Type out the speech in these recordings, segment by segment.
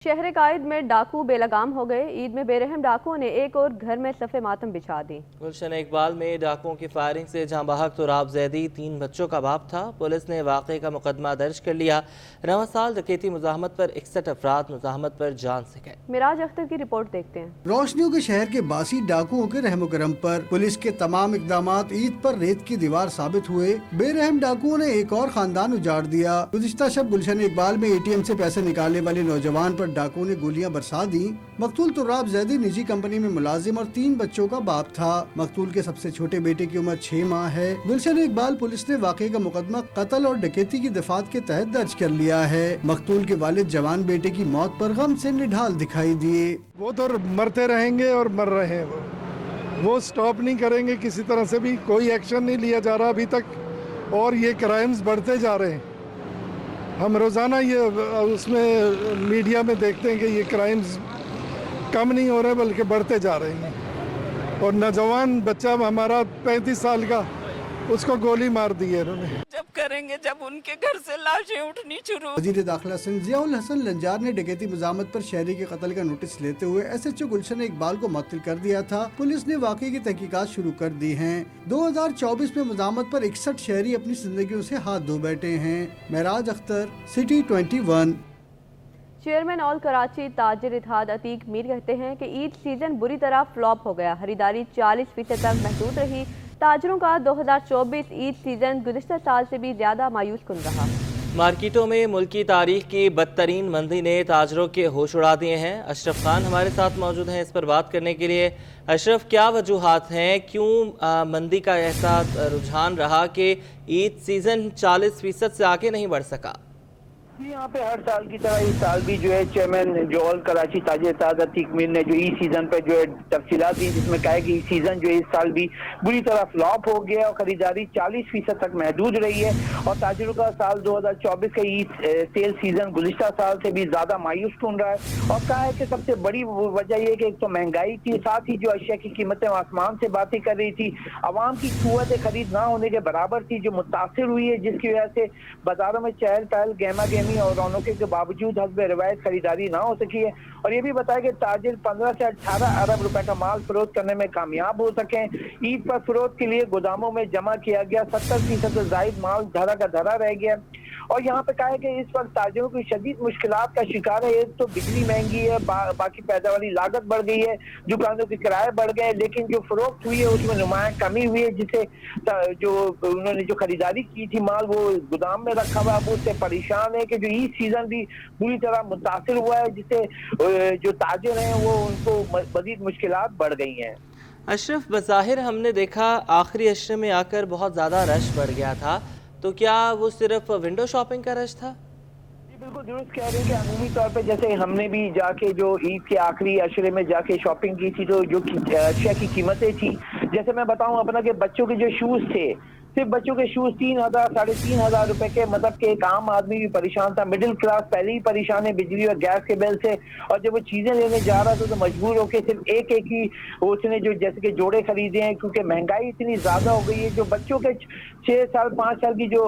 शहर कायद में डाकू बेलगाम हो गए। ईद में बेरहम डाकुओं ने एक और घर में सफ़े मातम बिछा दी। गुलशन इकबाल में डाकुओं की फायरिंग से जहां बहक तुराब जैदी 3 बच्चों का बाप था। पुलिस ने वाक़े का मुकदमा दर्ज कर लिया। 9 साल डकैती मुज़ाहमत पर 61 अफराद मुज़ाहमत पर जान से गए। मिराज अख्तर की रिपोर्ट देखते हैं। रोशनियों के शहर के बासी डाकुओं के रहमो करम पर पुलिस के तमाम इकदामात ईद पर रेत की दीवार साबित हुए। बेरहम डाकुओं ने एक और खानदान उजाड़ दिया। गुज़िश्ता शब गुलशन इकबाल में ATM से पैसे निकालने वाले नौजवान पर डाकुओं ने गोलियां बरसा दी। मकतूल तुर्राब जैदी निजी कंपनी में मुलाजिम और 3 बच्चों का बाप था। मकतूल के सबसे छोटे बेटे की उम्र 6 माह है। गुलशन इकबाल पुलिस ने वाक़े का मुकदमा कत्ल और डकैती की दफात के तहत दर्ज कर लिया है। मकतूल के वालिद जवान बेटे की मौत पर गम से निढाल दिखाई दिए। वो तो मरते रहेंगे और मर रहे हैं, वो स्टॉप नहीं करेंगे। किसी तरह से भी कोई एक्शन नहीं लिया जा रहा अभी तक और ये क्राइम्स बढ़ते जा रहे हैं। हम रोज़ाना ये उसमें मीडिया में देखते हैं कि ये क्राइम्स कम नहीं हो रहे बल्कि बढ़ते जा रहे हैं। और नौजवान बच्चा हमारा 35 साल का, उसको गोली मार दी है इन्होंने। जब करेंगे जब उनके घर से लाशें उठनी शुरू। वज़ीर दाखिला सिंध ज़ियाउल हसन लंजार ने डकैती मुज़ाहमत पर शहरी के कत्ल का नोटिस लेते हुए SHO गुलशन इकबाल को मुअत्तल कर दिया था। पुलिस ने वाक़े की तहकीकात शुरू कर दी हैं। 2024 में मुज़ाहमत पर 61 शहरी अपनी जिंदगियों से हाथ धो बैठे हैं। मिराज अख्तर, सिटी 21। चेयरमैन ऑल कराची ताजिर इत्तेहाद अतीक मीर कहते हैं कि ईद सीजन बुरी तरह फ्लॉप हो गया। खरीदारी 40% तक महदूद रही। ताजरों का 2024 ईद सीजन गुज़िश्ता साल से भी ज्यादा मायूस कुन रहा। मार्केटों में मुल्की तारीख की बदतरीन मंदी ने ताजरों के होश उड़ा दिए हैं। अशरफ खान हमारे साथ मौजूद हैं इस पर बात करने के लिए। अशरफ, क्या वजूहात हैं, क्यों मंदी का ऐसा रुझान रहा कि ईद सीजन 40% से आगे नहीं बढ़ सका? यहाँ पे हर साल की तरह इस साल भी जो है चेयरमैन जो ऑल कराची ताजिर इत्तेहाद अतीक मीर ने जो ई सीजन पे जो है तफसीलात दी, जिसमें कहा है कि ई सीजन जो है इस साल भी बुरी तरह फ्लॉप हो गया और खरीदारी 40% तक महदूद रही है और ताजिरों का साल 2024 का ई सेल सीजन गुज़िश्ता साल से भी ज्यादा मायूस कुन रहा है। और कहा है कि सबसे बड़ी वजह यह कि एक तो महंगाई थी, साथ ही जो अशिया की कीमतें आसमान से बातें कर रही थी। आवाम की कुव्वत खरीद ना होने के बराबर थी जो मुतासिर हुई है, जिसकी वजह से बाजारों में चहल पहल गहमा गहमी और रौनकों के बावजूद हस्ब रिवायत खरीदारी ना हो सकी है। और ये भी बताया कि ताजिर 15 से 18 अरब रुपए का माल फरोख्त करने में कामयाब हो सके। ईद पर फरोख्त के लिए गोदामों में जमा किया गया 70% से ज्यादा माल धरा का धरा रह गया। और यहाँ पे कहा है कि इस वक्त ताजिरों की शदीद मुश्किलात का शिकार है। एक तो बिजली महंगी है, बाकी पैदावारी लागत बढ़ गई है, दुकानों के किराए बढ़ गए, लेकिन जो फरोख्त हुई है उसमें नुमाया कमी हुई है, जिससे जो उन्होंने जो खरीदारी की थी माल वो गोदाम में रखा हुआ, वो उससे परेशान है कि जो ईद सीजन भी पूरी तरह मुतासिर हुआ है, जिससे जो ताजिर हैं वो उनको मजीद मुश्किलात बढ़ गई हैं। अशरफ, बज़ाहिर हमने देखा आखिरी अशरे में आकर बहुत ज़्यादा रश बढ़ गया था, तो क्या वो सिर्फ विंडो शॉपिंग का रश था? बिल्कुल दुरुस्त कह रहे हैं कि अमूमी तौर पे जैसे हमने भी जाके जो ईद के आखिरी अशरे में जाके शॉपिंग की थी, तो जो अशिया की कीमतें थी, जैसे मैं बताऊं अपना कि बच्चों के जो शूज थे, सिर्फ बच्चों के शूज 3,000 साढ़े 3,000 रुपए के, मतलब कि एक आम आदमी भी परेशान था। मिडिल क्लास पहले ही परेशान है बिजली और गैस के बिल से, और जब वो चीजें लेने जा रहा था तो मजबूर होकर सिर्फ एक ही उसने जो जैसे कि जोड़े खरीदे हैं, क्योंकि महंगाई इतनी ज्यादा हो गई है। जो बच्चों के 6 साल 5 साल की जो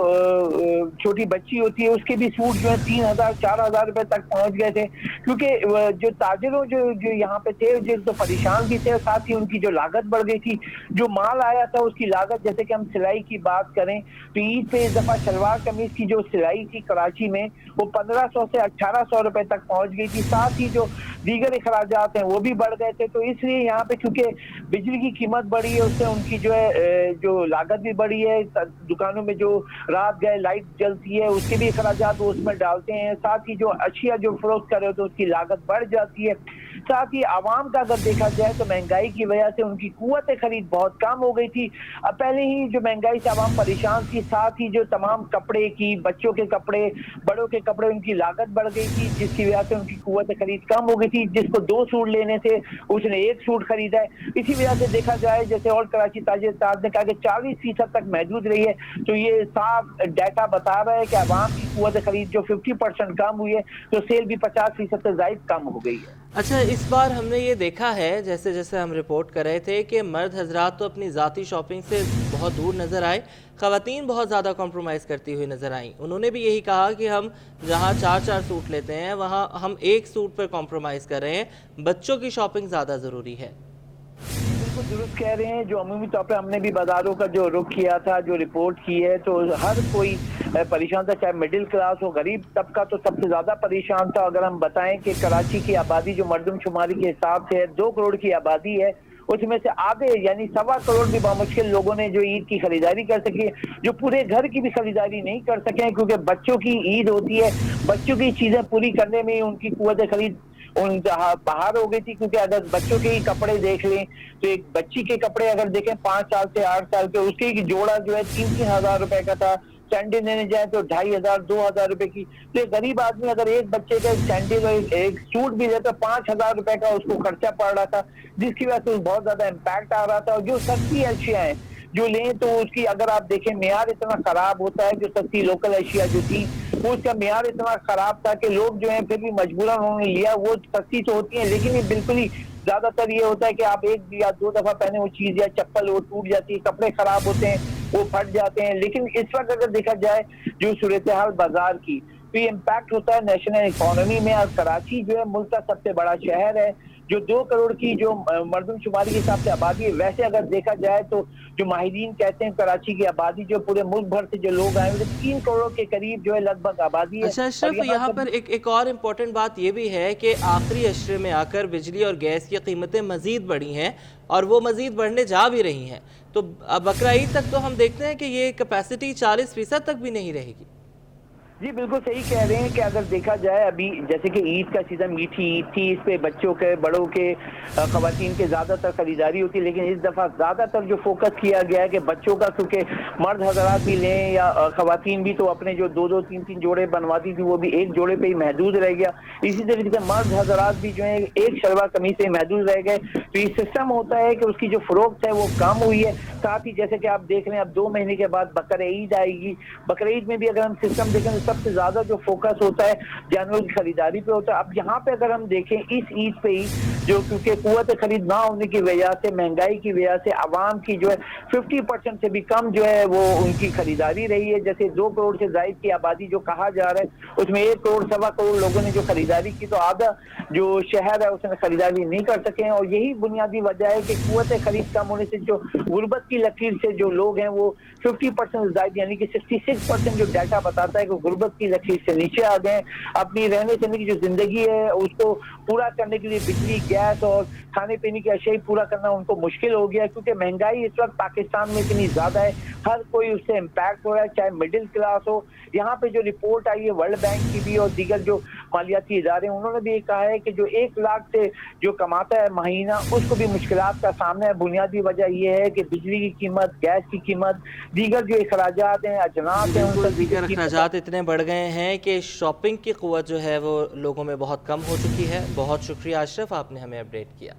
छोटी बच्ची होती है उसके भी सूट जो है 3,000 4,000 रुपए तक पहुंच गए थे, क्योंकि जो ताजिरों जो यहाँ पे थे जो तो परेशान भी थे, साथ ही उनकी जो लागत बढ़ गई थी। जो माल आया था उसकी लागत, जैसे कि हम सिलाई की बात करें तो ईद पे इस दफा शलवार कमीज की जो सिलाई थी कराची में वो 1500 से 1800 रुपए तक पहुंच गई थी। साथ ही जो दीगर अखराजात हैं वो भी बढ़ गए थे। तो इसलिए यहाँ पे चूंकि बिजली की कीमत बढ़ी है, उससे उनकी जो है जो लागत भी बढ़ी है। दुकानों में जो रात गए लाइट जलती है उसके भी अखराजात वो उसमें डालते हैं। साथ ही जो अशिया जो फरोख्त कर रहे हो तो उसकी लागत बढ़ जाती है। साथ ही आवाम का अगर देखा जाए तो महंगाई की वजह से उनकी कुव्वत खरीद बहुत कम हो गई थी। अब पहले ही जो महंगाई से आवाम परेशान थी, साथ ही जो तमाम कपड़े की, बच्चों के कपड़े, बड़ों के कपड़े, उनकी लागत बढ़ गई थी, जिसकी वजह से उनकी कुव्वत खरीद कम हो गई थी। जिसको 2 सूट लेने थे उसने 1 सूट खरीदा है। इसी वजह से देखा जाए जैसे और कराची ताजिर इत्तेहाद ने कहा कि 40% तक महदूद रही है, तो ये साफ डाटा बता रहा है कि आवाम की कुव्वत खरीद जो 50% कम हुई है, तो सेल भी 50% से ज्यादा कम हो गई है। اچھا، اس بار ہم نے یہ دیکھا ہے جیسے جیسے ہم رپورٹ کر رہے تھے کہ مرد حضرات تو اپنی ذاتی شاپنگ سے بہت دور نظر آئے، خواتین بہت زیادہ کمپرومائز کرتی ہوئی نظر آئیں. انہوں نے بھی یہی کہا کہ ہم جہاں 4 سوٹ لیتے ہیں وہاں ہم ایک سوٹ پر کمپرومائز کر رہے ہیں، بچوں کی شاپنگ زیادہ ضروری ہے. بالکل درست کہہ رہے ہیں. جو عمومی طور پہ ہم نے بھی بازاروں کا جو رخ کیا تھا، جو رپورٹ کی ہے، تو ہر کوئی پریشان تھا، چاہے مڈل کلاس ہو، غریب طبقہ تو سب سے زیادہ پریشان تھا. اگر ہم بتائیں کہ کراچی کی آبادی جو مردم شماری کے حساب سے 2 کروڑ کی آبادی ہے، اس میں سے آدھے یعنی 1.25 کروڑ بھی بامشکل لوگوں نے جو عید کی خریداری کر سکی، جو پورے گھر کی بھی خریداری نہیں کر سکے، کیونکہ بچوں کی عید ہوتی ہے، بچوں کی چیزیں پوری کرنے میں ان کی قوت خرید باہر ہو گئی تھی. کیونکہ اگر بچوں کے ہی کپڑے دیکھ لیں تو ایک بچی کے کپڑے اگر دیکھیں 5 سال سے 8 سال کے، اس کے جوڑا جو ہے 3-3 ہزار روپے کا تھا. سینڈل لینے جائیں تو 2500-2000 روپے کی. تو ایک غریب آدمی اگر ایک بچے کا سینڈل اور ایک سوٹ بھی لیتا 5000 روپے کا اس کو خرچہ پڑ رہا تھا، جس کی وجہ سے بہت زیادہ امپیکٹ آ رہا تھا. اور جو سستی اشیاء ہیں جو لیں تو اس کی اگر آپ دیکھیں معیار اتنا خراب ہوتا ہے. جو سستی لوکل اشیاء جو تھی وہ اس کا معیار اتنا خراب تھا کہ لوگ جو ہیں پھر بھی مجبوراً انہوں نے لیا. وہ سستی تو ہوتی ہیں لیکن یہ بالکل ہی زیادہ تر یہ ہوتا ہے کہ آپ 1 یا 2 دفعہ پہنے وہ چیز یا چپل وہ ٹوٹ جاتی ہے، کپڑے خراب ہوتے ہیں، وہ پھٹ جاتے ہیں. لیکن اس وقت اگر دیکھا جائے جو صورتحال بازار کی، تو یہ امپیکٹ ہوتا ہے نیشنل اکانومی میں. اور کراچی جو ہے ملک کا سب سے بڑا شہر ہے، جو 2 کروڑ کی جو مردم شماری کے حساب سے آبادی ہے. ویسے اگر دیکھا جائے تو جو ماہرین کہتے ہیں کراچی کی آبادی جو پورے ملک بھر سے جو لوگ آئے ہوئے 3 کروڑ کے قریب جو ہے لگ بھگ آبادی ہے. اچھا اشرف، یہاں پر ایک اور امپورٹنٹ بات یہ بھی ہے کہ آخری اشرے میں آ کر بجلی اور گیس کی قیمتیں مزید بڑھی ہیں اور وہ مزید بڑھنے جا بھی رہی ہیں. تو بقرعید تک تو ہم دیکھتے ہیں کہ یہ کیپیسٹی 40% تک بھی نہیں رہے گی. جی بالکل صحیح کہہ رہے ہیں کہ اگر دیکھا جائے ابھی جیسے کہ عید کا سیزن میٹھی عید تھی، اس پہ بچوں کے بڑوں کے خواتین کے زیادہ تر خریداری ہوتی ہے. لیکن اس دفعہ زیادہ تر جو فوکس کیا گیا ہے کہ بچوں کا، کیونکہ مرد حضرات بھی لیں یا خواتین بھی تو اپنے جو 2-2 3-3 جوڑے بنواتی تھی وہ بھی ایک جوڑے پہ ہی محدود رہ گیا. اسی طریقے سے مرد حضرات بھی جو ہے ایک شلوار قمیض سے محدود رہ گئے. تو یہ سسٹم ہوتا ہے کہ اس کی جو فروخت ہے وہ کم ہوئی ہے. ساتھ ہی جیسے کہ آپ دیکھ رہے ہیں اب 2 مہینے کے بعد بقرعید آئے گی. بقرعید میں بھی اگر ہم سسٹم دیکھیں تو سب سے زیادہ جو فوکس ہوتا ہے جانوروں کی خریداری پہ ہوتا ہے. اب یہاں پہ اگر ہم دیکھیں اس عید پہ ہی جو کیونکہ قوت خرید نہ ہونے کی وجہ سے، مہنگائی کی وجہ سے عوام کی جو ہے 50% سے بھی کم جو ہے وہ ان کی خریداری رہی ہے. جیسے 2 کروڑ سے زائد کی آبادی جو کہا جا رہا ہے اس میں 1 کروڑ 1.25 کروڑ لوگوں نے جو خریداری کی، تو آدھا جو شہر ہے اس نے خریداری نہیں کر سکے ہیں. اور یہی بنیادی وجہ ہے کہ قوت خرید کم ہونے سے جو غربت کی لکیر سے جو لوگ ہیں وہ 50% زائد یعنی کہ 66% جو ڈیٹا بتاتا ہے کہ غربت کی لکیر سے نیچے آ گئے. اپنی رہنے سہنے کی جو زندگی ہے اس کو پورا کرنے کے لیے بجلی، گیس اور کھانے پینے کی اشیاء پورا کرنا ان کو مشکل ہو گیا، کیونکہ مہنگائی اس وقت پاکستان میں اتنی زیادہ ہے، ہر کوئی اس سے امپیکٹ ہو رہا ہے، چاہے مڈل کلاس ہو. یہاں پہ جو رپورٹ آئی ہے ورلڈ بینک کی بھی اور دیگر جو مالیاتی ادارے ہیں انہوں نے بھی یہ کہا ہے کہ جو 1 لاکھ سے جو کماتا ہے مہینہ اس کو بھی مشکلات کا سامنا ہے. بنیادی وجہ یہ ہے کہ بجلی کی قیمت، گیس کی قیمت، دیگر جو اخراجات ہیں، اجناس ہیں، ان دیگر اخراجات اتنے بڑھ گئے ہیں کہ شاپنگ کی قوت جو ہے وہ لوگوں میں بہت کم ہو چکی ہے. بہت شکریہ اشرف، آپ نے ہمیں اپڈیٹ کیا.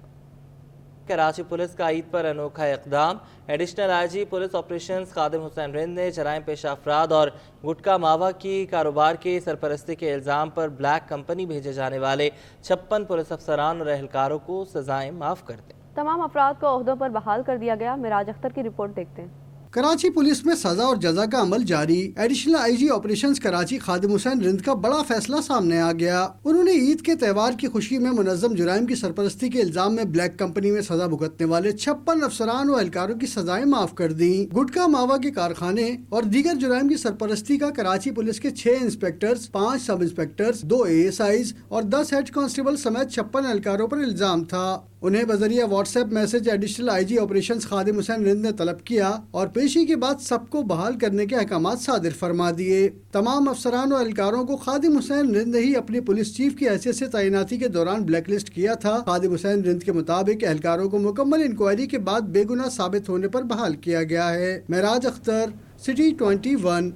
کراچی پولیس کا عید پر انوکھا اقدام. Additional I G police operations Khadim Hussain Rind نے جرائم پیشہ افراد اور گٹکا ماوا کی کاروبار کی سرپرستی کے الزام پر بلیک کمپنی بھیجے جانے والے 56 پولیس افسران اور اہلکاروں کو سزائیں معاف کر دیں. تمام افراد کو عہدوں پر بحال کر دیا گیا. مراج اختر کی رپورٹ دیکھتے ہیں. کراچی پولیس میں سزا اور جزا کا عمل جاری. Additional I G operations Karachi Khadim Hussain Rind کا بڑا فیصلہ سامنے آ گیا. انہوں نے عید کے تہوار کی خوشی میں منظم جرائم کی سرپرستی کے الزام میں بلیک کمپنی میں سزا بھگتنے والے 56 افسران و اہلکاروں کی سزائیں معاف کر دیں. گٹکا ماوا کے کارخانے اور دیگر جرائم کی سرپرستی کا کراچی پولیس کے 6 انسپیکٹرز، 5 سب انسپیکٹرز، 2 ASIs اور 10 ہیڈ کانسٹیبل سمیت 56 اہلکاروں پر الزام تھا. انہیں بذریعہ WhatsApp message additional I G operations Khadim Hussain Rind نے طلب کیا اور پیشی کے بعد سب کو بحال کرنے کے احکامات صادر فرما دیے. تمام افسران و اہلکاروں کو خادم حسین رند نے ہی اپنی پولیس چیف کی حیثیت سے تعیناتی کے دوران بلیک لسٹ کیا تھا. خادم حسین رند کے مطابق اہلکاروں کو مکمل انکوائری کے بعد بے گناہ ثابت ہونے پر بحال کیا گیا ہے. معراج اختر، سٹی 21.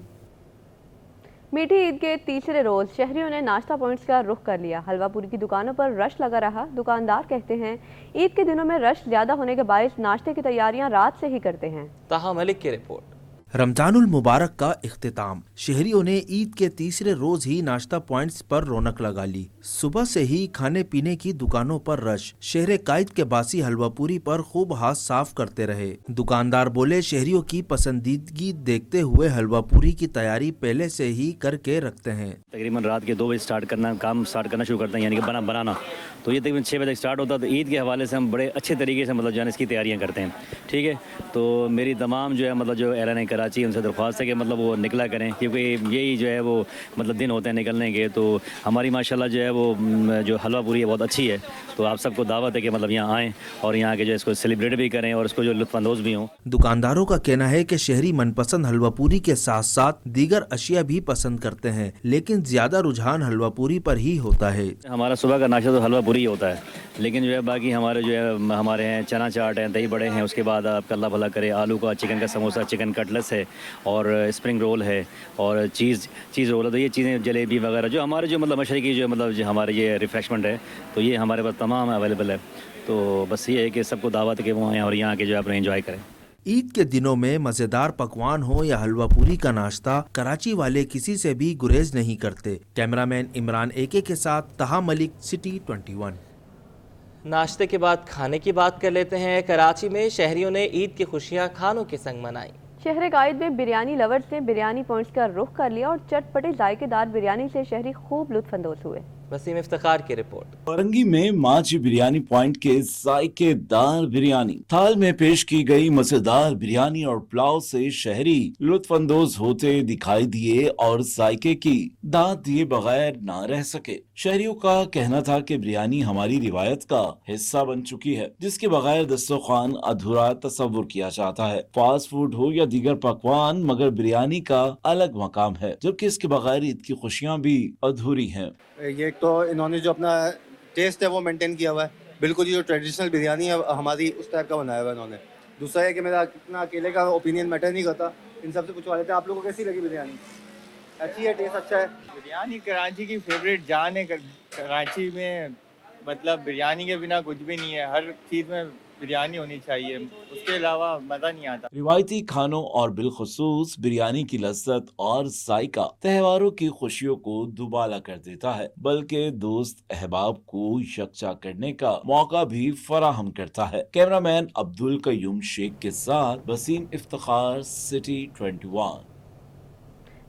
میٹھی عید کے تیسرے روز شہریوں نے ناشتہ پوائنٹس کا رخ کر لیا. حلوہ پوری کی دکانوں پر رش لگا رہا. دکاندار کہتے ہیں عید کے دنوں میں رش زیادہ ہونے کے باعث ناشتے کی تیاریاں رات سے ہی کرتے ہیں. طاہا ملک کی رپورٹ. रमजानुल मुबारक का इख्तिताम। शहरियों ने ईद के तीसरे रोज ही नाश्ता पॉइंट्स पर रौनक लगा ली। सुबह से ही खाने पीने की दुकानों पर रश। शहर कायद के बासी हलवा पूरी पर खूब हाथ साफ करते रहे। दुकानदार बोले, शहरियों की पसंदीदगी देखते हुए हलवा पूरी की तैयारी पहले से ही करके रखते हैं। तकरीबन रात के 2 बजे काम स्टार्ट करना शुरू करते हैं, यानी कि बनाना। तो ये तकरीबन 6 बजे तक स्टार्ट होता है। तो ईद के हवाले से हम बड़े अच्छे तरीके से मतलब जो है इसकी तैयारियां करते हैं। ठीक है, तो मेरी तमाम जो है मतलब जो एयरलाइन कराची उनसे दरख्वास्त है कि मतलब वो निकला करें, क्योंकि यही जो है वो मतलब दिन होते हैं निकलने के। तो हमारी माशाल्लाह जो है वो जो हलवा पूरी है बहुत अच्छी है। तो आप सबको दावत है कि मतलब यहाँ आएँ और यहाँ के जो इसको सेलिब्रेट भी करें और इसको जो लुत्फानंदोज़ भी हों। दुकानदारों का कहना है कि शहरी मनपसंद हलवा पूरी के साथ साथ दीगर अशिया भी पसंद करते हैं, लेकिन ज्यादा रुझान हलवा पूरी पर ही होता है। हमारा सुबह का नाश्ता तो हलवा पूरी ही होता है, लेकिन जो है बाकी हमारे जो है हमारे हैं चना चाट हैं, दही बड़े हैं, उसके बाद आपका अल्लाह भला करे आलू का चिकन का समोसा, चिकन कटलेट्स है और स्प्रिंग रोल है और चीज़ रोल है। तो ये चीज़ें जलेबी वगैरह जो हमारे जो मतलब मशरक़ी जो मतलब जो हमारे ये रिफ्रेशमेंट है, तो ये हमारे पास तमाम अवेलेबल है। तो बस ये है कि सबको दावत है कि वो आएँ और यहाँ के जो है अपने एंजॉय करें। ईद के दिनों में मजेदार पकवान हो या हलवा पूरी का नाश्ता, कराची वाले किसी से भी गुरेज नहीं करते। कैमरामैन इमरान एके के साथ तहा मलिक, सिटी 21। नाश्ते के बाद खाने की बात कर लेते हैं। कराची में शहरियों ने ईद की खुशियां खानों के संग मनाई। शहर कायद में बिरयानी लवर्स ने बिरयानी पॉइंट्स का रुख कर लिया और चटपटे जायकेदार बिरयानी से शहरी खूब लुत्फानंदोज हुए। वसीम इफ्तिखार की रिपोर्ट। औरंगी में माची बिरयानी पॉइंट के जायकेदार बिरयानी थाल में पेश की गई मजेदार बिरयानी और पुलाव से शहरी लुत्फानंदोज होते दिखाई दिए और जायके की दाद दिए बगैर ना रह सके। शहरियों का कहना था कि बिरयानी हमारी रिवायत का हिस्सा बन चुकी है, जिसके बगैर दस्तरखान अधूरा तस्वुर किया जाता है। फास्ट फूड हो या दीगर पकवान, मगर बिरयानी का अलग मकाम है, जबकि इसके बगैर ईद की खुशियाँ भी अधूरी हैं। ये तो इन्होंने जो अपना टेस्ट है वो मेंटेन किया हुआ है, बिल्कुल जो ट्रेडिशनल बिरयानी है हमारी उस टाइप का बनाया हुआ है इन्होंने। दूसरा है कि मेरा कितना अकेले का ओपिनियन मैटर नहीं करता, इन सबसे पूछवा लेते हैं आप लोगों को कैसी लगी बिरयानी? अच्छी है, टेस्ट अच्छा है। बिरयानी कराची की फेवरेट जान है। कराची में मतलब बिरयानी के बिना कुछ भी नहीं है, हर चीज़ में बिरयानी होनी चाहिए, उसके अलावा मज़ा नहीं आता। रिवायती खानों और बिलखुसूस बिरयानी की लज्जत और जायका त्योहारों की खुशियों को दुबाला कर देता है, बल्कि दोस्त अहबाब को यकजा करने का मौका भी फराहम करता है। कैमरामैन अब्दुल कयूम शेख के साथ वसीम इफ्तिखार, सिटी 21।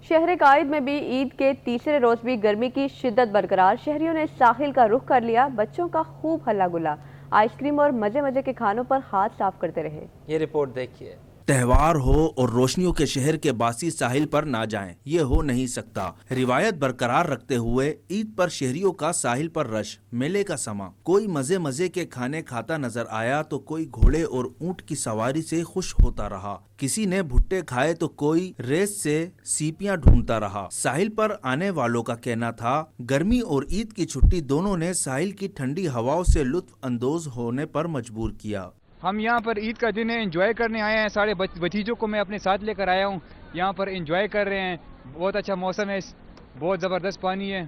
शहर कायद में भी ईद के तीसरे रोज भी गर्मी की शिद्दत बरकरार। शहरियों ने साहिल का रुख कर लिया। बच्चों का खूब हल्ला गुल्ला, आइसक्रीम और मजे मजे के खानों पर हाथ साफ करते रहे। ये रिपोर्ट देखिए। त्योहार हो और रोशनियों के शहर के बासी साहिल पर ना जाएं, ये हो नहीं सकता। रिवायत बरकरार रखते हुए ईद पर शहरियों का साहिल पर रश, मेले का समा। कोई मजे मजे के खाने खाता नजर आया तो कोई घोड़े और ऊंट की सवारी से खुश होता रहा। किसी ने भुट्टे खाए तो कोई रेस से सीपियां ढूंढता रहा। साहिल पर आने वालों का कहना था, गर्मी और ईद की छुट्टी दोनों ने साहिल की ठंडी हवाओं से लुत्फ अंदोज होने पर मजबूर किया। हम यहाँ पर ईद का दिन है, एंजॉय करने आए हैं। सारे भतीजों को मैं अपने साथ लेकर आया हूँ, यहाँ पर एंजॉय कर रहे हैं। बहुत अच्छा मौसम है, बहुत ज़बरदस्त पानी है,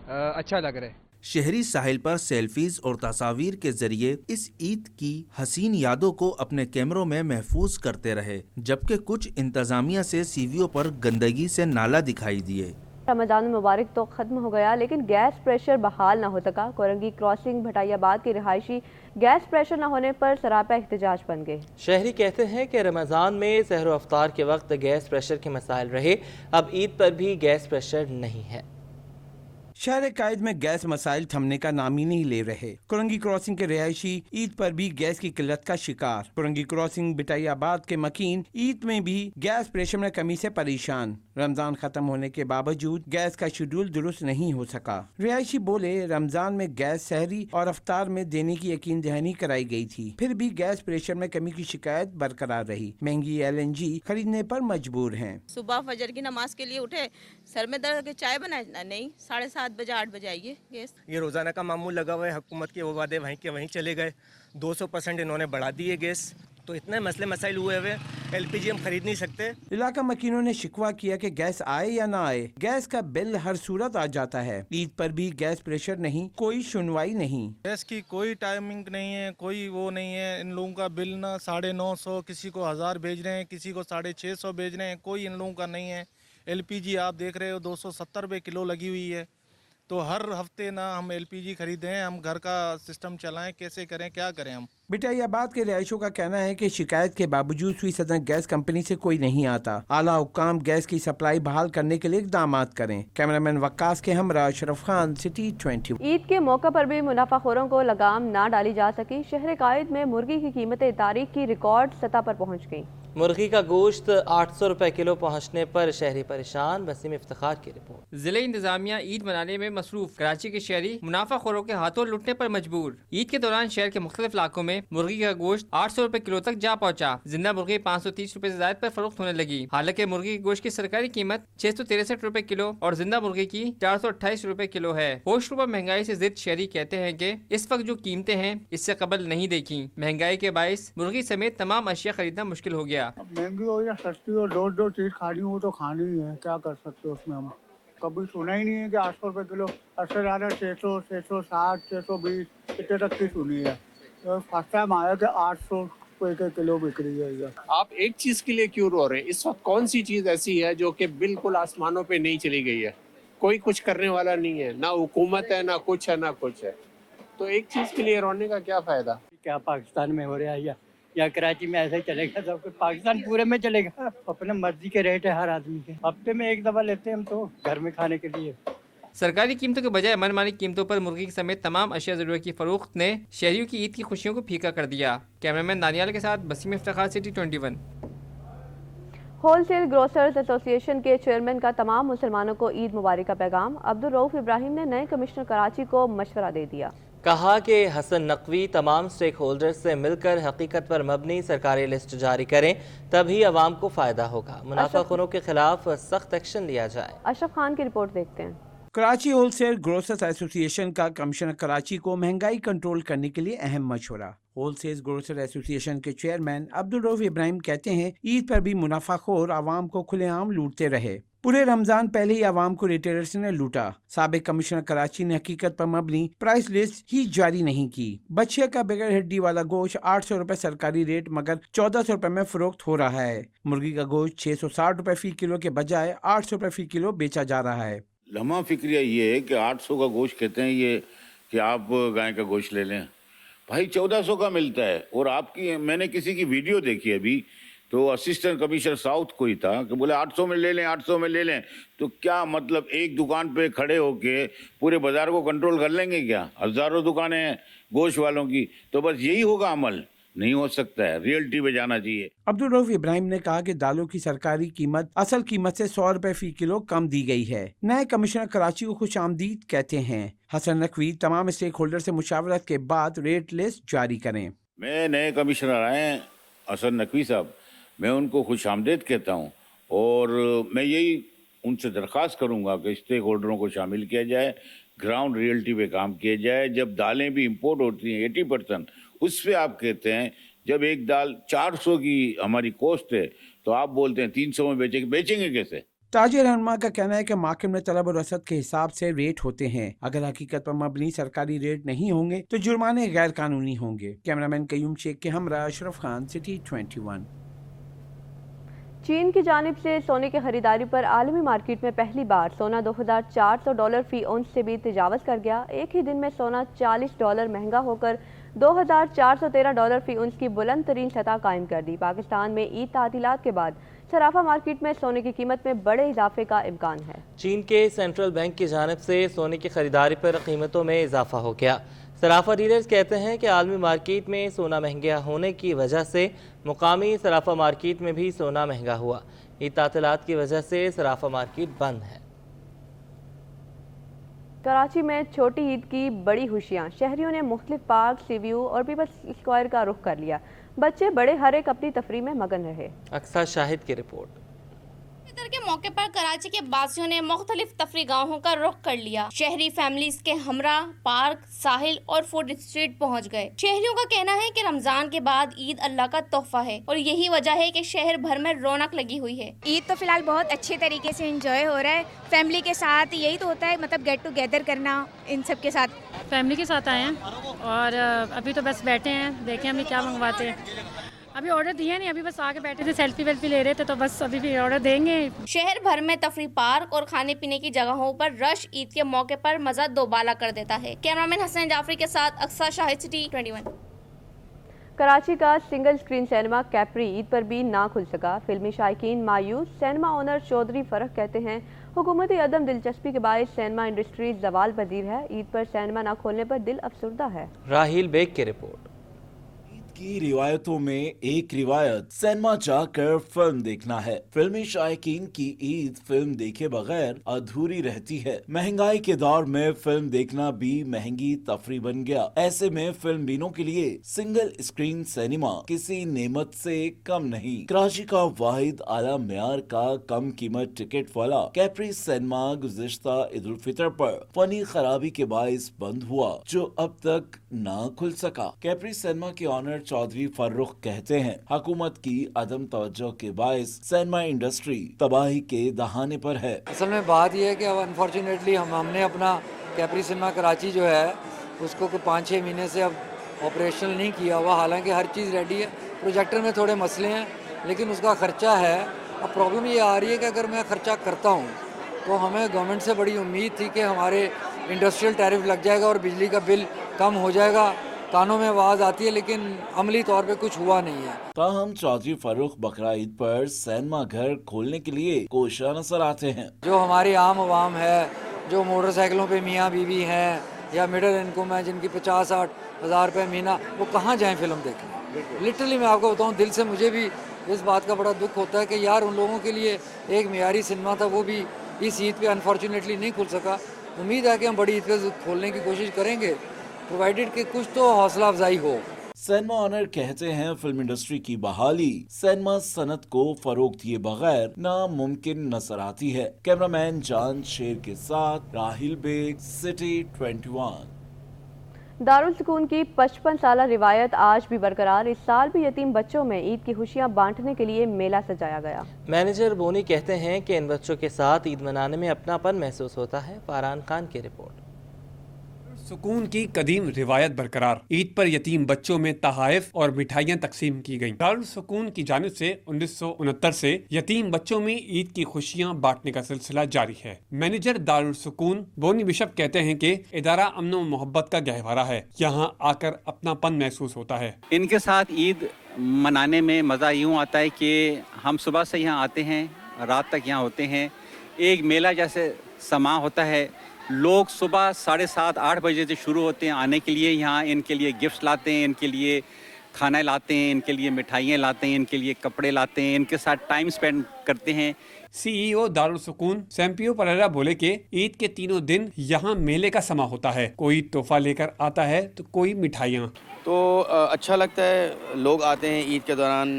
अच्छा लग रहा है। शहरी साहिल पर सेल्फीज और तस्वीर के जरिए इस ईद की हसीन यादों को अपने कैमरों में महफूज करते रहे, जबकि कुछ इंतजामिया से सीवियों पर गंदगी से नाला दिखाई दिए। रमजान मुबारक तो खत्म हो गया, लेकिन गैस प्रेशर बहाल न हो सका। कोरंगी क्रॉसिंग भटाइयाबाद के रिहायशी गैस प्रेशर न होने पर सरापा एहतजाज बन गए। शहरी कहते हैं कि रमजान में सहर व अफ्तार के वक्त गैस प्रेशर के मसाइल रहे, अब ईद पर भी गैस प्रेशर नहीं है। शहर कायद में गैस मसाइल थमने का नाम ही नहीं ले रहे। कोरंगी क्रॉसिंग के रिहायशी ईद पर भी गैस की किल्लत का शिकार। कोरंगी क्रॉसिंग भटाइयाबाद के मकीन ईद में भी गैस प्रेशर में कमी से परेशान। रमजान खत्म होने के बावजूद गैस का शेड्यूल दुरुस्त नहीं हो सका। रिहायशी बोले, रमजान में गैस सहरी और अफ्तार में देने की यकीन दहानी कराई गई थी, फिर भी गैस प्रेशर में कमी की शिकायत बरकरार रही। महंगी LNG खरीदने पर मजबूर हैं। सुबह फजर की नमाज के लिए उठे, सर में दर्द के चाय बनाए नहीं, 7:30 बजे 8 बजे आइए गैस। ये रोजाना का मामूल लगा हुआ है, हुकूमत के वो वादे वहीं के वहीं चले गए। 200% इन्होंने बढ़ा दिए गैस। तो इतने मसले मसाइल हुए हुए LPG हम खरीद नहीं सकते। इलाका मकीनों ने शिकवा किया कि गैस आए या ना आए, गैस का बिल हर सूरत आ जाता है। ईद पर भी गैस प्रेशर नहीं, कोई सुनवाई नहीं। गैस की कोई टाइमिंग नहीं है, कोई वो नहीं है। इन लोगों का बिल ना 950, किसी को 1000 भेज रहे हैं, किसी को 650 भेज रहे हैं, कोई इन लोगों का नहीं है। LPG आप देख रहे हो 270 रुपये किलो लगी हुई है। तो हर हफ्ते ना हम LPG खरीदें, हम घर का सिस्टम चलाएं, कैसे करें, क्या करें हम। बिटाइयाबाद के रिहायशों का कहना है कि शिकायत के बावजूद सुई सदन गैस कंपनी से कोई नहीं आता। आला हुक्काम गैस की सप्लाई बहाल करने के लिए इकदाम करें। कैमरामैन वक्कास के हमरा अशरफ खान, सिटी 20। ईद के मौके पर भी मुनाफाखोरों को लगाम ना डाली जा सकी। शहर कायद में मुर्गी की कीमतें तारीख की रिकॉर्ड सतह पर पहुँच गयी। मुर्गी का गोश्त 800 रुपए किलो पहुंचने पर शहरी परेशान। वसीम इफ्तिखार की रिपोर्ट। जिले इंतजामिया ईद मनाने में मसरूफ। कराची के शहरी मुनाफाखोरों के हाथों लुटने पर मजबूर। ईद के दौरान शहर के मुख्तलिफ इलाकों में मुर्गी का गोश्त 800 रुपए किलो तक जा पहुंचा। जिंदा मुर्गी 530 रुपए से ज्यादा पर फरोख्त होने लगी। हालांकि मुर्गी के गोश्त की सरकारी कीमत 663 रुपए किलो और जिंदा मुर्गी की 428 रुपए किलो है। होश रुपए महंगाई से जिद शहरी कहते हैं कि इस वक्त जो कीमतें हैं इससे कबल नहीं देखी। महंगाई के बाइस मुर्गी समेत तमाम अशिया खरीदना मुश्किल हो गया। महंगी हो या सस्ती हो, दो चीज खानी हो तो खानी ही है, क्या कर सकते हो उसमें। हम कभी सुना ही नहीं है कि 800 रुपए किलो, सबसे ज्यादा 600, 660, 620 इतने तक की सुनी है। तो फर्स्ट टाइम आया कि 800 रुपए के किलो बिक रही है ये। आप एक चीज के लिए क्यों रो रहे हैं? इस वक्त कौन सी चीज ऐसी है जो कि बिल्कुल आसमानों पे नहीं चली गई है? कोई कुछ करने वाला नहीं है, ना हुकूमत है, ना कुछ है, ना कुछ है। तो एक चीज के लिए रोने का क्या फायदा? क्या पाकिस्तान में हो रहा है या कराची में ऐसा ही चलेगा सब कुछ? पाकिस्तान पूरे में चलेगा। अपने मर्जी के रेट है हर आदमी के। हफ्ते में एक दफा लेते हैं हम तो घर में खाने के लिए। सरकारी कीमतों के बजाय मनमानी कीमतों पर मुर्गी समेत तमाम अशिया ज़रूरत की फरोख्त ने शहरियों की ईद की खुशियों को फीका कर दिया। कैमरामैन दानियाल के साथ Waseem Iftikhar, city 21। Wholesale grocers association के चेयरमैन का तमाम मुसलमानों को ईद मुबारक का पैगाम। अब्दुल रऊफ इब्राहिम ने नए कमिश्नर कराची को मशवरा दे दिया। कहा कि हसन नकवी तमाम स्टेक होल्डर्स से मिलकर हकीकत पर मबनी सरकारी लिस्ट जारी करें, तभी अवाम को फायदा होगा। मुनाफाखोरों के खिलाफ सख्त एक्शन लिया जाए। अशरफ खान की रिपोर्ट देखते हैं। कराची होलसेल ग्रोसर्स एसोसिएशन का कमिश्नर कराची को महंगाई कंट्रोल करने के लिए अहम मशवरा। होलसेल ग्रोसर एसोसिएशन के चेयरमैन अब्दुल रऊफ इब्राहिम कहते हैं ईद पर भी मुनाफाखोर आवाम को खुलेआम लूटते रहे। पूरे रमजान पहले ही आवाम को रिटेलर्स ने लूटा। साबिक कमिश्नर कराची ने हकीकत पर मबनी प्राइस लिस्ट ही जारी नहीं की। बच्चे का बगैर हड्डी वाला गोश्त 800 रुपए सरकारी रेट मगर 1400 रुपए में फरोख्त हो रहा है। मुर्गी का गोश्त 660 रुपए फी किलो के बजाय 800 रुपए फी किलो बेचा जा रहा है। लम्हा फिक्रिया ये है कि 800 का गोश्त कहते हैं ये कि आप गाय का गोश्त ले लें, भाई 1400 का मिलता है। और आपकी मैंने किसी की वीडियो देखी अभी, तो असिस्टेंट कमिश्नर साउथ कोई था कि बोले 800 में ले लें, 800 में ले लें। तो क्या मतलब एक दुकान पे खड़े होके पूरे बाजार को कंट्रोल कर लेंगे क्या? हजारों दुकानें हैं गोश्त वालों की, तो बस यही होगा अमल? नहीं हो सकता है, रियलिटी पे जाना चाहिए। अब्दुल रऊफ इब्राहिम ने कहा कि दालों की सरकारी कीमत असल कीमत से 100 रुपए फी किलो कम दी गई है। नए कमिश्नर कराची को खुश आमदीद कहते हैं। हसन नकवी तमाम स्टेक होल्डर से मुशावरत के बाद रेट लिस्ट जारी करें। मैं नए कमिश्नर आए हैं हसन नकवी साहब, मैं उनको खुश आमदीद कहता हूँ और मैं यही उनसे दरख्वास्त करूँगा कि स्टेक होल्डरों को शामिल किया जाए, ग्राउंड रियलिटी पे काम किया जाए। जब दालें भी इंपोर्ट होती हैं 80%, उस पर आप कहते हैं जब एक दाल 400 की हमारी कॉस्ट है तो आप बोलते हैं 300 में बेचेंगे कैसे? ताजिर रहनुमा का कहना है कि मार्केट में तलब और रसद के हिसाब से रेट होते हैं। अगर हकीकत पर मबनी सरकारी रेट नहीं होंगे तो जुर्माने गैर कानूनी होंगे। कैमरामैन कयूम शेख के हमरा अशरफ खान, सिटी 21। चीन की जानिब से सोने की खरीदारी पर आलमी मार्केट में पहली बार सोना $2400 फी औंस से भी तजावज़ कर गया। एक ही दिन में सोना $40 महंगा होकर $2413 फी औंस की बुलंद तरीन सतह कायम कर दी। पाकिस्तान में ईद तातीलात के बाद सराफा मार्केट में सोने की कीमत में बड़े इजाफे का इम्कान है। चीन के सेंट्रल बैंक की जानिब से सोने की खरीदारी पर कीमतों में इजाफा हो गया। सराफा डीलर्स कहते हैं कि आलमी मार्केट में सोना महंगा होने की वजह से मुकामी सराफा मार्केट में भी सोना महंगा हुआ। ईद तातीलात की वजह से सराफा मार्केट बंद है। कराची में छोटी ईद की बड़ी खुशियाँ। शहरियों ने मुख्तलिफ पार्क, सी व्यू और पीपल्स स्क्वायर का रुख कर लिया। बच्चे बड़े हर एक अपनी तफरीह में मगन रहे। अक्सर शाहिद की रिपोर्ट। फतर के मौके पर कराची के बासियों ने मुख्तलिफ तफरी गाहों का रुख कर लिया। शहरी फैमिलीज के हमरा, पार्क, साहिल और फूड स्ट्रीट पहुंच गए। शहरियों का कहना है कि रमजान के बाद ईद अल्लाह का तोहफा है और यही वजह है कि शहर भर में रौनक लगी हुई है। ईद तो फिलहाल बहुत अच्छे तरीके से एंजॉय हो रहा है। फैमिली के साथ यही तो होता है, मतलब गेट टुगेदर करना इन सब के साथ। फैमिली के साथ आए हैं और अभी तो बस बैठे हैं, देखें अभी क्या मंगवाते हैं। अभी ऑर्डर दिया नहीं, अभी बस आके बैठे थे, सेल्फी वेल्फी ले रहे थे, तो बस अभी भी ऑर्डर देंगे। शहर भर में तफरी पार्क और खाने पीने की जगहों पर रश ईद के मौके पर मजा दोबाला कर देता है। कैमरामैन हसन जाफरी के साथ अक्सर शाहिद, सिटी 21। कराची का single screen cinema Capri Eid पर भी ना खुल सका। फिल्मी शायकीन मायूस। सिनेमा ओनर चौधरी फरक कहते हैं हुकूमती अदम दिलचस्पी के बायस सिनेमा इंडस्ट्री जवाल पजीर है। ईद पर सिनेमा ना खोलने पर दिल अफसुर्दा है। राहिल बेग की रिपोर्ट। की रिवायतों में एक रिवायत सिनेमा जाकर फिल्म देखना है। फिल्मी शायकीन की ईद फिल्म देखे बगैर अधूरी रहती है। महंगाई के दौर में फिल्म देखना भी महंगी तफरी बन गया। ऐसे में फिल्म बीनों के लिए सिंगल स्क्रीन सिनेमा किसी नेमत से कम नहीं। कराची का वाहिद आला मेयार का कम कीमत टिकट वाला कैप्री सिनेमा गुज़िश्ता ईद उल फितर पर फनी खराबी के बायस बंद हुआ, जो अब तक ना खुल सका। कैप्री सिनेमा के ऑनर चौधरी फर्रुख कहते हैं हुकूमत की अदम तवज्जो के बायस सिनेमा इंडस्ट्री तबाही के दहाने पर है। असल में बात यह है कि अब अनफॉर्चुनेटली हमने अपना कैप्री सिनेमा कराची जो है उसको 5-6 महीने से अब ऑपरेशनल नहीं किया हुआ। हालांकि हर चीज़ रेडी है, प्रोजेक्टर में थोड़े मसले हैं, लेकिन उसका खर्चा है। अब प्रॉब्लम ये आ रही है कि अगर मैं खर्चा करता हूँ तो हमें गवर्नमेंट से बड़ी उम्मीद थी कि हमारे इंडस्ट्रियल टैरिफ लग जाएगा और बिजली का बिल कम हो जाएगा। कानों में आवाज़ आती है, लेकिन अमली तौर पे कुछ हुआ नहीं है। ताहम चौधरी फर्रुख बकरा ईद पर सिनेमा घर खोलने के लिए कोशिश नजर आते हैं। जो हमारी आम आवाम है, जो मोटरसाइकिलों पे मियाँ बीवी हैं या मिडिल इनकम है, जिनकी 50-60 हज़ार रुपये महीना, वो कहाँ जाएं फिल्म देखने। लिटरली मैं आपको बताऊँ, दिल से मुझे भी इस बात का बड़ा दुख होता है कि यार उन लोगों के लिए एक मियारी सिनेमा था, वो भी इस ईद पे अनफॉर्चुनेटली नहीं खुल सका। उम्मीद है कि हम बड़ी ईद पे खोलने की कोशिश करेंगे, प्रोवाइडेड कि कुछ तो हौसला अफजाई हो। सिनेमा ऑनर कहते हैं फिल्म इंडस्ट्री की बहाली सिनेमा सनत को फरोग दिए बगैर नामुमकिन नजर आती है। कैमरामैन जान शेर के साथ राहिल बेग, सिटी 21। दारुल सुकून की 55 साला रिवायत आज भी बरकरार। इस साल भी यतीम बच्चों में ईद की खुशियां बांटने के लिए मेला सजाया गया। मैनेजर बोनी कहते हैं कि इन बच्चों के साथ ईद मनाने में अपनापन महसूस होता है। फरहान खान की रिपोर्ट। सुकून की कदीम रिवायत बरकरार। ईद पर यतीम बच्चों में तहाइफ और मिठाइयाँ तकसीम की गईं। दारुल सुकून की जानिब से 1969 से यतीम बच्चों में ईद की खुशियाँ बांटने का सिलसिला जारी है। मैनेजर दारुल सुकून बोनी बिशप कहते हैं कि इदारा अमन और मोहब्बत का गहवारा है, यहाँ आकर अपनापन महसूस होता है। इनके साथ ईद मनाने में मज़ा यूँ आता है कि हम सुबह से यहाँ आते हैं, रात तक यहाँ होते हैं। एक मेला जैसे समा होता है। लोग सुबह 7:30-8 बजे से शुरू होते हैं आने के लिए यहाँ। इनके लिए गिफ्ट्स लाते हैं, इनके लिए खाना लाते हैं, इनके लिए मिठाइयाँ लाते हैं, इनके लिए कपड़े लाते हैं, इनके साथ टाइम स्पेंड करते हैं। सीईओ दारुल सुकून सैम्पियो परेरा बोले कि ईद के तीनों दिन यहाँ मेले का समा होता है। कोई तोहफा लेकर आता है तो कोई मिठाइयाँ। तो अच्छा लगता है, लोग आते हैं ईद के दौरान।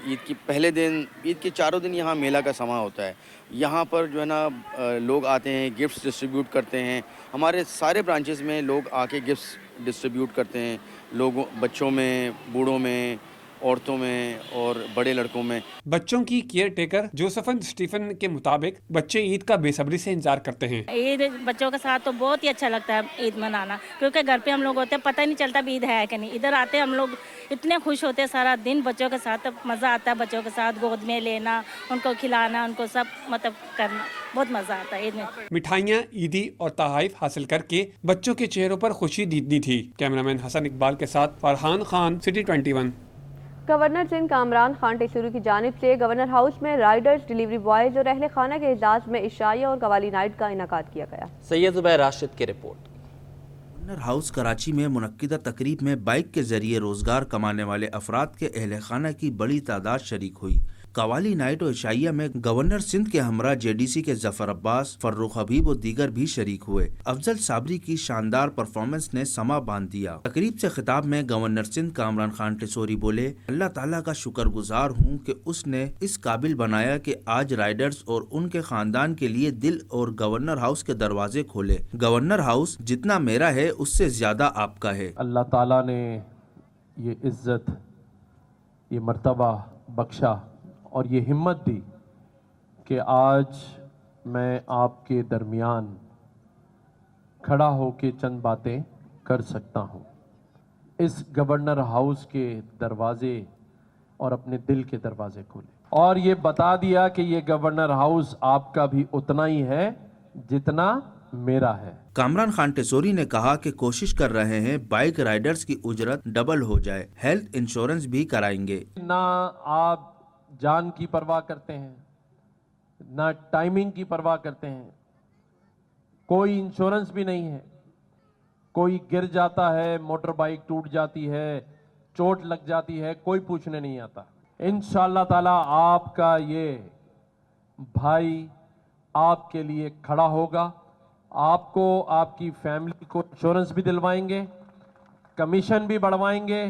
ईद की पहले दिन, ईद के चारों दिन यहाँ मेला का समा होता है। यहाँ पर जो है ना लोग आते हैं, गिफ्ट्स डिस्ट्रीब्यूट करते हैं। हमारे सारे ब्रांचेस में लोग आके गिफ्ट्स डिस्ट्रीब्यूट करते हैं, लोगों, बच्चों में, बूढ़ों में, औरतों में और बड़े लड़कों में। बच्चों की केयर टेकर जोसेफन स्टीफन के मुताबिक बच्चे ईद का बेसब्री से इंतजार करते हैं। ईद बच्चों के साथ तो बहुत ही अच्छा लगता है ईद मनाना, क्योंकि घर पे हम लोग होते हैं, पता ही नहीं चलता भी ईद है कि नहीं। इधर आते हम लोग इतने खुश होते हैं सारा दिन बच्चों के साथ, मज़ा आता है। बच्चों के साथ गोद में लेना, उनको खिलाना, उनको सब मतलब करना, बहुत मज़ा आता है ईद में। मिठाइयाँ, ईदी और तहाइफ हासिल करके बच्चों के चेहरों पर खुशी दीदनी थी। कैमरामैन हसन इकबाल के साथ फरहान खान, सिटी 21। गवर्नर सिंध कामरान खान टेसुरू की जानिब से गवर्नर हाउस में राइडर्स, डिलीवरी बॉयज और अहले खाना के एजाज में इशाया और कवाली नाइट का इनकाद किया गया। सैयद जुबैर राशिद की रिपोर्ट। गवर्नर हाउस कराची में मुनक्किदा तकरीब में बाइक के जरिए रोजगार कमाने वाले अफराद के अहले खाना की बड़ी तादाद शरीक हुई। कवाली नाइट और इशाइया में गवर्नर सिंध के हमरा जेडीसी के जफर अब्बास, फर्रुख हबीब और दीगर भी शरीक हुए। अफजल साबरी की शानदार परफॉर्मेंस ने समा बांध दिया। तकरीब से खिताब में गवर्नर सिंध कामरान खान टिसोरी बोले, अल्लाह ताला का शुक्रगुजार हूँ कि उसने इस काबिल बनाया कि आज राइडर्स और उनके खानदान के लिए दिल और गवर्नर हाउस के दरवाजे खोले। गवर्नर हाउस जितना मेरा है उससे ज्यादा आपका है। अल्लाह ताला ने ये इज्जत, ये मर्तबा बख्शा और ये हिम्मत दी कि आज मैं आपके दरमियान खड़ा होकर चंद बातें कर सकता हूँ। इस गवर्नर हाउस के दरवाजे और अपने दिल के दरवाजे खोले और ये बता दिया कि ये गवर्नर हाउस आपका भी उतना ही है जितना मेरा है। कामरान खान टिसोरी ने कहा कि कोशिश कर रहे हैं बाइक राइडर्स की उजरत डबल हो जाए, हेल्थ इंश्योरेंस भी कराएंगे। ना आप जान की परवाह करते हैं, ना टाइमिंग की परवाह करते हैं, कोई इंश्योरेंस भी नहीं है। कोई गिर जाता है, मोटर बाइक टूट जाती है, चोट लग जाती है, कोई पूछने नहीं आता। इंशाअल्लाह ताला आपका ये भाई आपके लिए खड़ा होगा, आपको आपकी फैमिली को इंश्योरेंस भी दिलवाएंगे, कमीशन भी बढ़वाएंगे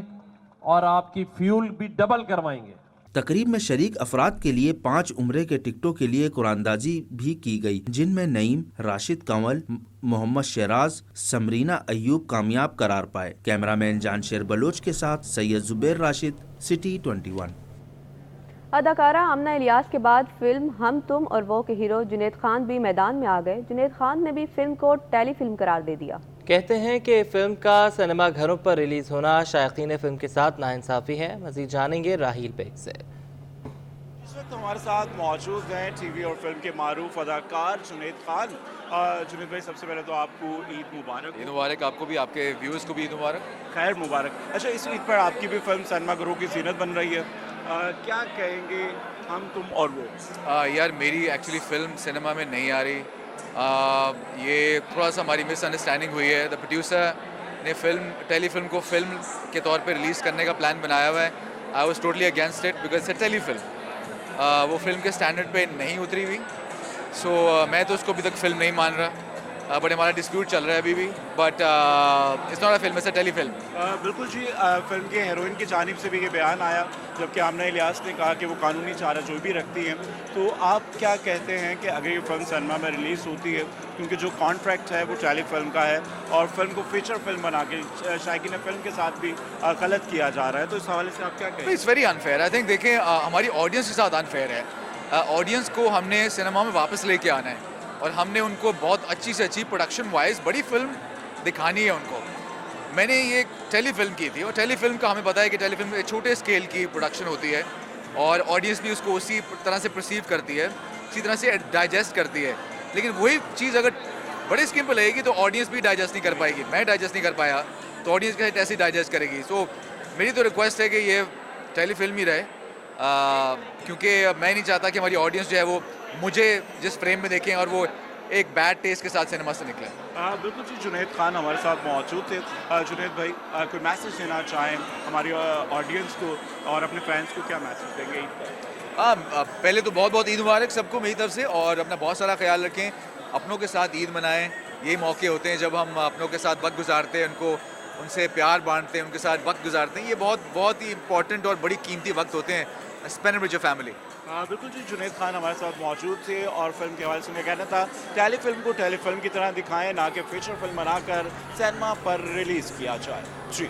और आपकी फ्यूल भी डबल करवाएंगे। तकरीब में शरीक अफराद के लिए 5 उम्रे के टिकटों के लिए कुरानदाजी भी की गई, जिनमें नईम, राशिद कंवल, मोहम्मद शराज, समरीना अयूब कामयाब करार पाए। कैमरामैन जानशेर बलोच के साथ सैयद जुबैर राशिद, सिटी 21। अदाकारा आमना इलियास के बाद फिल्म हम तुम और वो के हीरो जुनैद खान भी मैदान में आ गए। जुनैद खान ने भी फिल्म को टेली फिल्म करार दे दिया। कहते हैं कि फिल्म का सिनेमा घरों पर रिलीज होना शायकीन फिल्म के साथ नाइंसाफी है। मजीद जानेंगे राहील बेग से। इस वक्त हमारे साथ मौजूद हैं टीवी और फिल्म के मारूफ अदाकार जुनैद खान। जुनैद भाई, सबसे पहले तो आपको ईद मुबारक। ईद मुबारक आपको भी, आपके व्यूअर्स को भी ईद मुबारक। खैर मुबारक। अच्छा, इस ईद पर आपकी भी फिल्म सिनेमा घरों की जीनत बन रही है, क्या कहेंगे हम तुम और वो? यार मेरी एक्चुअली फिल्म सिनेमा में नहीं आ रही, ये थोड़ा सा हमारी मिसअंडरस्टैंडिंग हुई है। द प्रोड्यूसर ने टेली फिल्म को फिल्म के तौर पे रिलीज़ करने का प्लान बनाया हुआ है। I was totally against it because it's tele film, वो फिल्म के स्टैंडर्ड पे नहीं उतरी हुई। सो मैं तो उसको अभी तक फिल्म नहीं मान रहा, बट हमारा डिस्प्यूट चल रहा है अभी भी। But it's not a film, it's a tele film. बिल्कुल जी। फिल्म के हीरोइन की जानिब से भी ये बयान आया, जबकि आमना इलियास ने कहा कि वो कानूनी चारा जो भी रखती हैं। तो आप क्या कहते हैं कि अगर ये फिल्म सिनेमा में रिलीज़ होती है, क्योंकि जो कॉन्ट्रैक्ट है वो टेली फिल्म का है और फिल्म को फीचर फिल्म बना के शायकीन फिल्म के साथ भी गलत किया जा रहा है, तो इस हवाले से आप क्या कहें? It's very unfair. I think देखें, हमारी ऑडियंस के साथ अनफेयर है। ऑडियंस को हमने सिनेमा में वापस लेके आना है और हमने उनको बहुत अच्छी से अच्छी प्रोडक्शन वाइज बड़ी फिल्म दिखानी है उनको। मैंने ये टेली फिल्म की थी और टेली फिल्म का हमें पता है कि टेली फिल्म एक छोटे स्केल की प्रोडक्शन होती है और ऑडियंस भी उसको उसी तरह से परसीव करती है, उसी तरह से डाइजेस्ट करती है। लेकिन वही चीज़ अगर बड़े स्केल पर लगेगी तो ऑडियंस भी डाइजेस्ट नहीं कर पाएगी। मैं डाइजेस्ट नहीं कर पाया तो ऑडियंस कैसे ऐसे डाइजेस्ट करेगी? सो मेरी तो रिक्वेस्ट है कि ये टेली फिल्म ही रहे, क्योंकि मैं नहीं चाहता कि हमारी ऑडियंस जो है वो मुझे जिस फ्रेम में देखें और वो एक बैड टेस्ट के साथ सिनेमा से निकले। बिल्कुल जी। जुनैद खान हमारे साथ मौजूद थे। जुनैद भाई, कोई मैसेज देना चाहें हमारी ऑडियंस को और अपने फैंस को, क्या मैसेज देंगे ईद पर? पहले तो बहुत बहुत ईद मुबारक सबको मेरी तरफ से, और अपना बहुत सारा ख्याल रखें, अपनों के साथ ईद मनाएं। यही मौके होते हैं जब हम अपनों के साथ वक्त गुजारते हैं, उनसे प्यार बांटते हैं, उनके साथ वक्त गुजारते हैं। ये बहुत ही इंपॉर्टेंट और बड़ी कीमती वक्त होते हैं, स्पेंड विद योर फैमिली। बिल्कुल जी। जुनैद खान हमारे साथ मौजूद थे और फिल्म के हवाले से उन्हें कहना था टेली फिल्म को टेली फिल्म की तरह दिखाएं, ना कि फीचर फिल्म बनाकर सिनेमा पर रिलीज़ किया जाए। जी।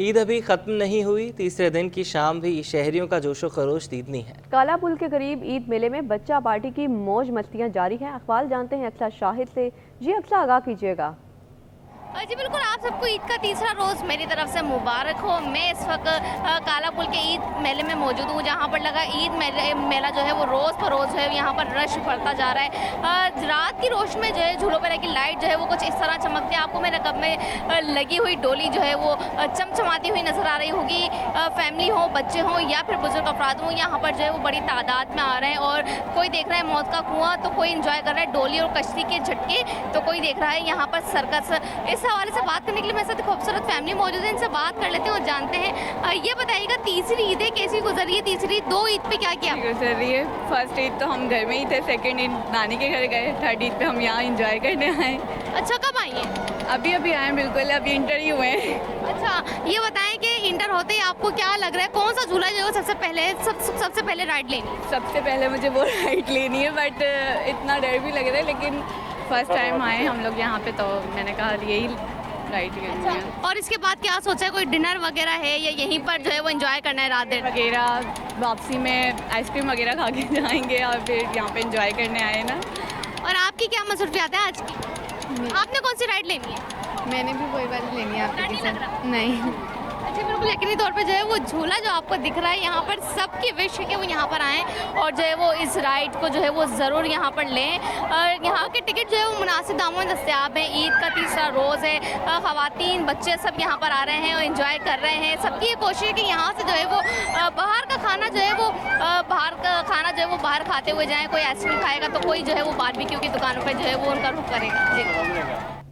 ईद अभी ख़त्म नहीं हुई, तीसरे दिन की शाम भी शहरियों का जोशो खरोश दीदनी है। काला पुल के करीब ईद मेले में बच्चा पार्टी की मौज मस्तियां जारी हैं। अखबार जानते हैं अक्सा शाहिद से। जी अक्सा, आगाह कीजिएगा। जी बिल्कुल, आप सबको ईद का तीसरा रोज़ मेरी तरफ से मुबारक हो। मैं इस वक्त काला पुल के ईद मेले में मौजूद हूँ, जहाँ पर लगा ईद मेला जो है वो रोज़ पर रोज़ है यहाँ पर रश बढ़ता जा रहा है। रात की रोशनी में जो है झूलों पर की लाइट जो है वो कुछ इस तरह चमकती है। आपको मेरे कब में लगी हुई डोली जो है वो चमचमाती हुई नज़र आ रही होगी। फैमिली हो, बच्चे हों या फिर बुजुर्ग अफराद हों, यहाँ पर जो है वो बड़ी तादाद में आ रहे हैं और कोई देख रहा है मौत का कुआं तो कोई इंजॉय कर रहा है डोली और कश्ती के झटके, तो कोई देख रहा है यहाँ पर सर्कस। इस इस हवाले से बात करने के लिए मेरे साथ खूबसूरत फैमिली मौजूद है, इनसे बात कर लेते हैं और जानते हैं। ये बताइएगा तीसरी ईद है कैसी गुजर रही है? तीसरी 2 ईद पे क्या किया गुजर रही है? फर्स्ट ईद तो हम घर में ही थे, सेकंड ईद नानी के घर गए, थर्ड ईद पे हम यहाँ एंजॉय करने आए। अच्छा, कब आई हैं? अभी अभी आए, बिल्कुल अभी इंटर ही हुए हैं। अच्छा, ये बताएं कि इंटर होते ही आपको क्या लग रहा है, कौन सा झूला जो सबसे पहले राइड लेनी? सबसे पहले मुझे वो राइड लेनी है, बट इतना डर भी लग रहा है, लेकिन फर्स्ट टाइम आए हम लोग यहाँ पे तो मैंने कहा यही राइड लेनी है। और इसके बाद क्या सोचा है, कोई डिनर वगैरह है या यहीं पर जो है वो एंजॉय करना है रात दिन वगैरह? वापसी में आइसक्रीम वगैरह खा के जाएंगे और फिर यहाँ पे एंजॉय करने आए ना। और आपकी क्या मसरूफियात है आज की? आपने कौन सी राइड लेनी है? मैंने भी वही वाली लेनी है। डर नहीं लग रहा? नहीं। अच्छा, बिल्कुल यकीनी तौर पे जो है वो झूला जो आपको दिख रहा है यहाँ पर सबकी विश है कि वो यहाँ पर आएँ और जो है वो इस राइड को जो है वो ज़रूर यहाँ पर लें। और यहाँ के टिकट जो है वो मुनासिब दामों में दस्तयाब हैं। ईद का तीसरा रोज़ है, ख़वातीन बच्चे सब यहाँ पर आ रहे हैं और इन्जॉय कर रहे हैं। सबकी ये कोशिश है कि यहाँ से जो है वो बाहर का खाना जो है वो बाहर खाते हुए जाएँ। कोई आइसक्रीम खाएगा तो कोई जो है वो बारबेक्यू की दुकानों पर जो है वो उनका रुख करेगा। जी।